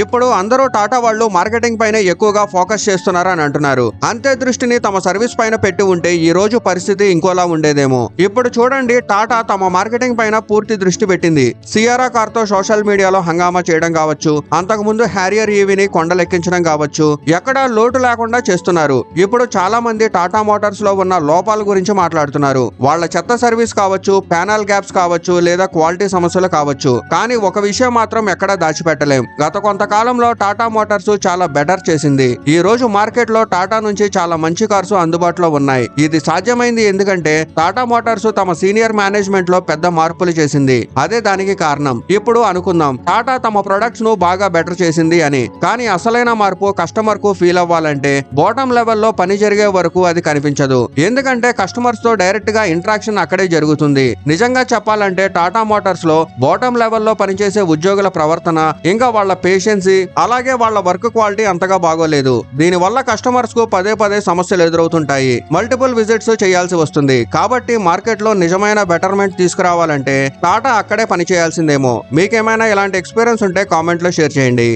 ఇప్పుడు అందరూ టాటా వాళ్ళు మార్కెటింగ్ పైన ఎక్కువగా ఫోకస్ చేస్తున్నారని అంటున్నారు. అంతే దృష్టిని తమ సర్వీస్ పైన పెట్టి ఉంటే ఈ రోజు పరిస్థితి ఇంకోలా ఉండేదేమో. ఇప్పుడు చూడండి, టాటా తమ మార్కెటింగ్ పైన పూర్తి దృష్టి పెట్టింది. సియారా కార్ తో సోషల్ మీడియాలో హంగామా చేయడం కావచ్చు, అంతకుముందు హ్యారియర్ ఈవీని కొండలెక్కించడం కావచ్చు, ఎక్కడా లోటు లేకుండా చేస్తున్నారు. ఇప్పుడు చాలా మంది టాటా మోటార్స్ లో ఉన్న లోపాల గురించి మాట్లాడుతున్నారు. వాళ్ళ చెత్త సర్వీస్ కావచ్చు, ప్యానల్ గ్యాప్స్ కావచ్చు, లేదా క్వాలిటీ సమస్యలు కావచ్చు. కానీ ఒక విషయం మాత్రం ఎక్కడా దాచిపెట్టలేం. గత కొంతకాలంలో టాటా మోటార్స్ చాలా బెటర్ చేసింది. ఈ రోజు మార్కెట్ లో టాటా నుంచి చాలా మంచి కార్స్ అందుబాటులో ఉన్నాయి. ఇది సాధ్యమైంది ఎందుకంటే టాటా మోటార్స్ తమ సీనియర్ మేనేజ్మెంట్ లో పెద్ద మార్పులు చేసింది. అదే దానికి కారణం. ఇప్పుడు అనుకుందాం, టాటా తమ ప్రొడక్ట్స్ ను బాగా బెటర్ చేసింది అని. కానీ అసలైన మార్పు కస్టమర్ కు ఫీల్ అవ్వాలంటే బాటమ్ లెవెల్లో పని జరిగే వరకు అది కనిపించదు. ఎందుకంటే కస్టమర్స్ తో డైరెక్ట్ గా ఇంటరాక్షన్ అక్కడే జరుగుతుంది. నిజంగా చెప్పాలంటే టాటా మోటార్స్ లో బాటమ్ లెవెల్లో పనిచేసే ఉద్యోగుల ప్రవర్తన, ఇంకా వాళ్ళ పేషెన్సీ, అలాగే వాళ్ళ వర్క్ క్వాలిటీ అంతగా బాగోలేదు. దీని వల్ల కస్టమర్స్ కు పదే పదే సమస్యలు ఎదురవుతుంటాయి. మల్టిపుల్ విజిట్స్ చేయాల్సి వస్తుంది. కాబట్టి మార్కెట్ లో నిజమైన బెటర్మెంట్ తీసుకురావాలంటే టాటా అక్కడే పని చేయాల్సిందేమో. మీకేమైనా ఇలాంటి ఎక్స్పీరియన్స్ ఉంటే కామెంట్ లో షేర్ చేయండి.